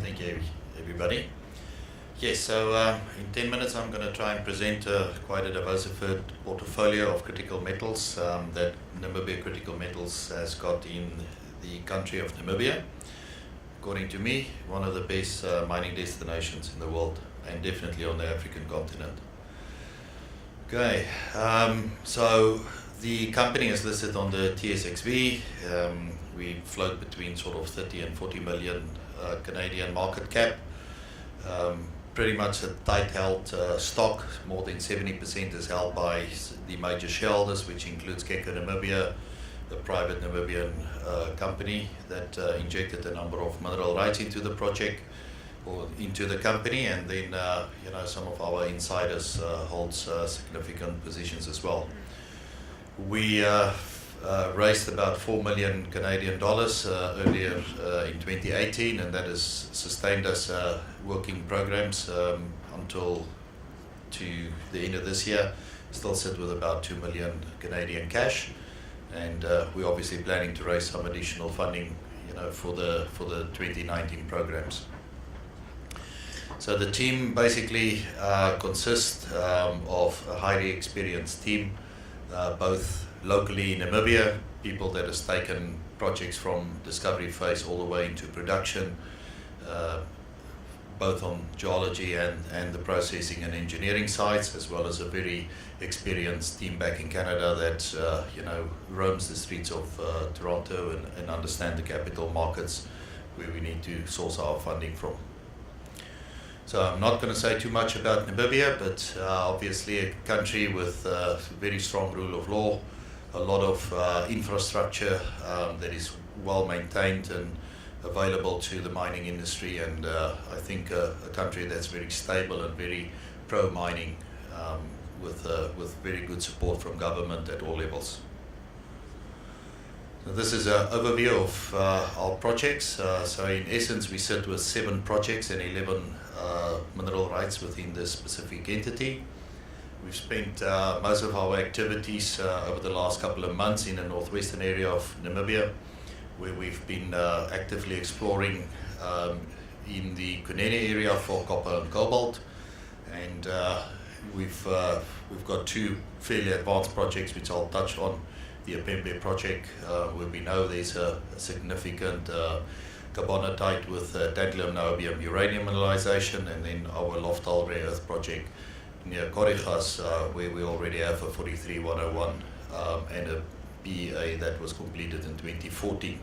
Thank you, everybody. Yes, so in 10 minutes I'm going to try and present quite a diversified portfolio of critical metals that Namibia Critical Metals has got in the country of Namibia. According to me, one of the best mining destinations in the world, and definitely on the African continent. Okay, so the company is listed on the TSXV. We float between sort of 30 and 40 million Canadian market cap. Pretty much a tight held stock. More than 70% is held by the major shareholders, which includes Keko Namibia, a private Namibian company that injected a number of mineral rights into the project or into the company, and then some of our insiders holds significant positions as well. We raised about 4 million Canadian dollars earlier in 2018, and that has sustained us working programs until to the end of this year. Still sit with about 2 million Canadian cash, and we're obviously planning to raise some additional funding, for the 2019 programs. So the team basically consists of a highly experienced team, both locally in Namibia, people that has taken projects from discovery phase all the way into production, both on geology and the processing and engineering sides, as well as a very experienced team back in Canada that roams the streets of Toronto and understand the capital markets where we need to source our funding from. So I'm not going to say too much about Namibia, but obviously a country with very strong rule of law, a lot of infrastructure that is well maintained and available to the mining industry, and I think a country that's very stable and very pro-mining, with very good support from government at all levels. So this is an overview of our projects. So in essence, we sit with 7 projects and 11 mineral rights within this specific entity. We've spent most of our activities over the last couple of months in the northwestern area of Namibia, where we've been actively exploring in the Kunene area for copper and cobalt, and we've got 2 fairly advanced projects which I'll touch on. The Apembe project, where we know there's a significant carbonatite with tantalum, niobium, uranium mineralization, and then our Loftal rare earth project near Korigas, where we already have a 43-101 and a PEA that was completed in 2014.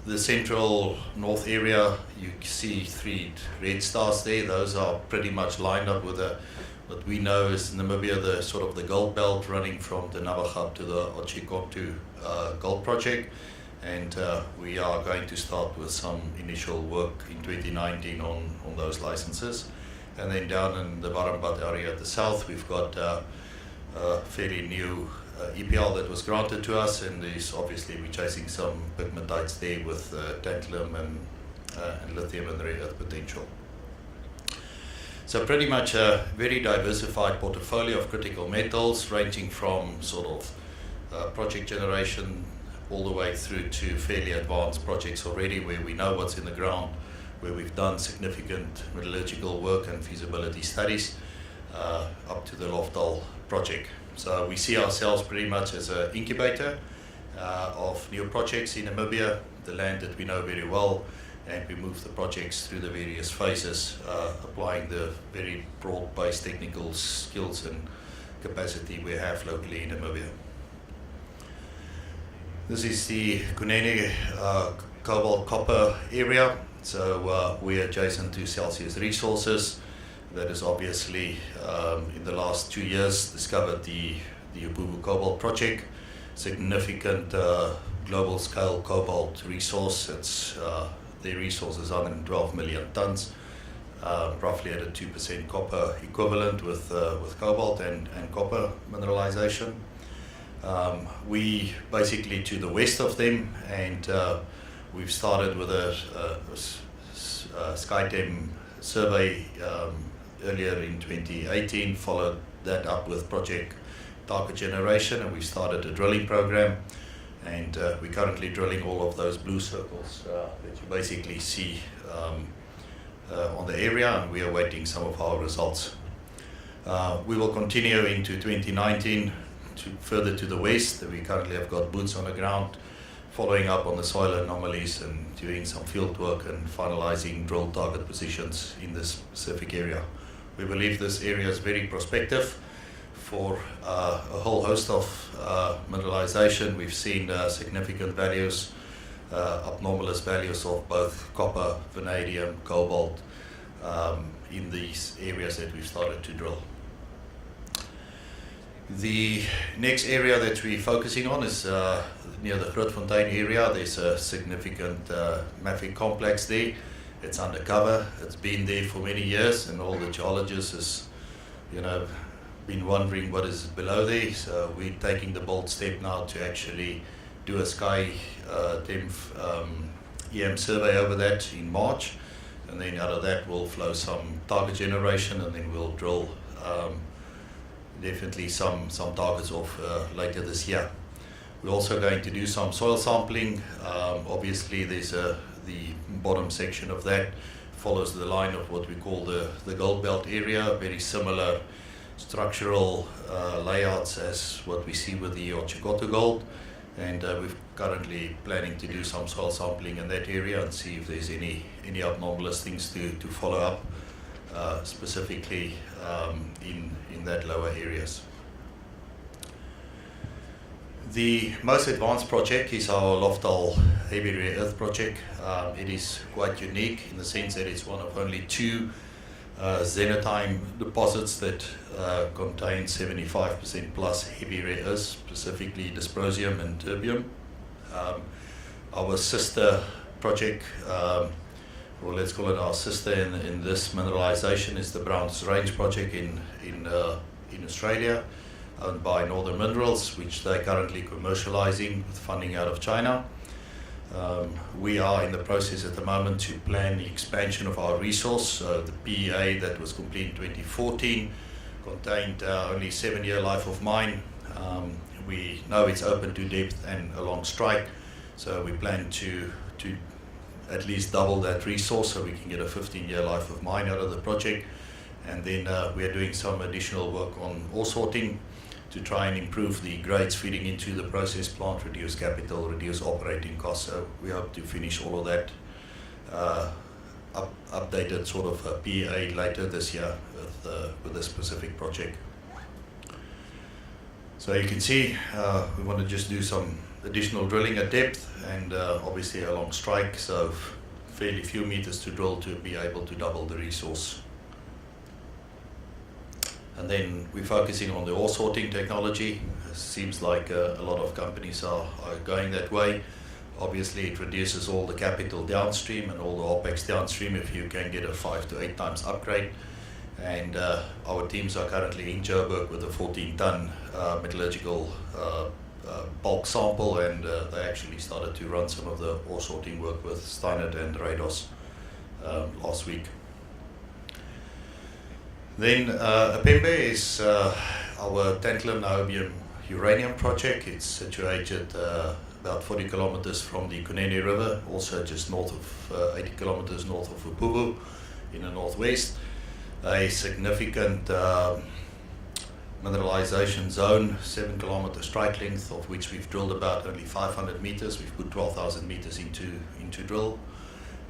The central north area, you see 3 red stars there. Those are pretty much lined up with what we know is Namibia, the sort of the gold belt running from the Nabagab to the Otjikoto gold project, and we are going to start with some initial work in 2019 on those licenses. And then down in the Barambat area at the south, we've got a fairly new EPL that was granted to us, and there's obviously we're chasing some pegmatites there with tantalum and lithium and rare earth potential. So pretty much a very diversified portfolio of critical metals, ranging from sort of project generation all the way through to fairly advanced projects already, where we know what's in the ground, where we've done significant metallurgical work and feasibility studies, up to the Loftal project. So we see ourselves pretty much as an incubator of new projects in Namibia, the land that we know very well, and we move the projects through the various phases, applying the very broad-based technical skills and capacity we have locally in Namibia. This is the Kunene Cobalt Copper area. So we're adjacent to Celsius Resources, that is obviously in the last 2 years discovered the Ububu Cobalt project, significant global scale cobalt resource. It's the resource is 112 million tons, roughly at a 2% copper equivalent with cobalt and copper mineralization. We basically to the west of them, and we've started with a SkyTem survey earlier in 2018, followed that up with Project Target Generation, and we started a drilling program. And we're currently drilling all of those blue circles that you basically see on the area, and we are waiting some of our results. We will continue into 2019 further to the west. We currently have got boots on the ground, following up on the soil anomalies and doing some field work and finalizing drill target positions in this specific area. We believe this area is very prospective for a whole host of mineralization. We've seen significant values, abnormalous values of both copper, vanadium, cobalt in these areas that we've started to drill. The next area that we're focusing on is near the Elephantine area. There's a significant mafic complex there. It's undercover. It's been there for many years, and all the geologists has, been wondering what is below there. So we're taking the bold step now to actually do a sky depth EM survey over that in March, and then out of that we'll flow some target generation, and then we'll drill definitely some targets off later this year. We're also going to do some soil sampling. Obviously there's the bottom section of that follows the line of what we call the gold belt area, very similar structural layouts as what we see with the Otjikoto gold, and we're currently planning to do some soil sampling in that area and see if there's any anomalous things to follow up, specifically in that lower areas. The most advanced project is our Loftal heavy rare earth project. It is quite unique in the sense that it's one of only two xenotime deposits that contain 75% plus heavy rare earths, specifically dysprosium and terbium. Our sister project, or let's call it our sister in this mineralization, is the Browns Range project in Australia, owned by Northern Minerals, which they're currently commercializing with funding out of China. We are in the process at the moment to plan the expansion of our resource. The PEA that was completed in 2014 contained only 7-year life of mine. We know it's open to depth and along strike, so we plan to at least double that resource so we can get a 15-year life of mine out of the project. And then we are doing some additional work on ore sorting to try and improve the grades feeding into the process plant, reduce capital, reduce operating costs. So we hope to finish all of that updated sort of PEA later this year with this specific project. So you can see we want to just do some additional drilling at depth and obviously along strike, so fairly few meters to drill to be able to double the resource. And then we're focusing on the AllSorting technology. It seems like a lot of companies are going that way. Obviously it reduces all the capital downstream and all the OPEX downstream if you can get a 5 to 8 times upgrade. And our teams are currently in Joburg with a 14-ton metallurgical bulk sample, and they actually started to run some of the AllSorting work with Steinert and Rados last week. Then Apembe is our tantalum niobium uranium project. It's situated about 40 kilometers from the Kunene River, also just north of 80 kilometers north of Upuvu in the northwest. A significant mineralization zone, 7 kilometer strike length, of which we've drilled about only 500 meters. We've put 12,000 meters into drill.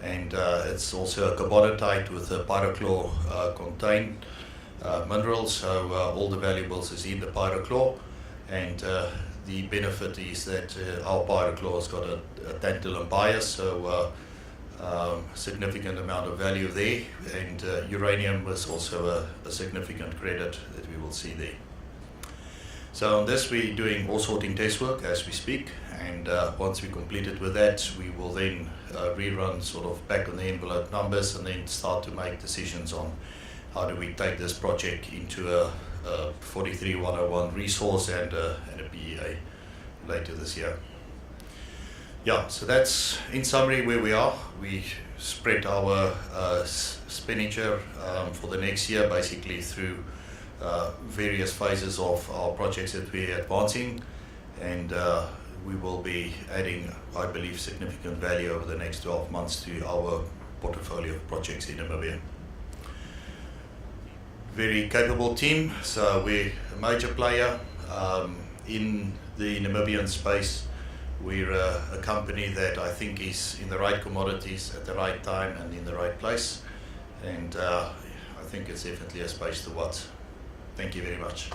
And it's also a carbonatite with a pyrochlore contained mineral, so all the valuables is in the pyrochlore, and the benefit is that our pyrochlore has got a tantalum bias, so significant amount of value there, and uranium was also a significant credit that we will see there. So on this we're doing AllSorting test work as we speak, and once we completed with that we will then rerun sort of back on the envelope numbers and then start to make decisions on how do we take this project into a 43-101 resource and a PEA later this year. Yeah, so that's in summary where we are. We spread our expenditure for the next year basically through various phases of our projects that we're advancing, and we will be adding, I believe, significant value over the next 12 months to our portfolio of projects in Namibia. Very capable team, so we're a major player in the Namibian space. We're a company that I think is in the right commodities at the right time and in the right place, and I think it's definitely a space to watch. Thank you very much.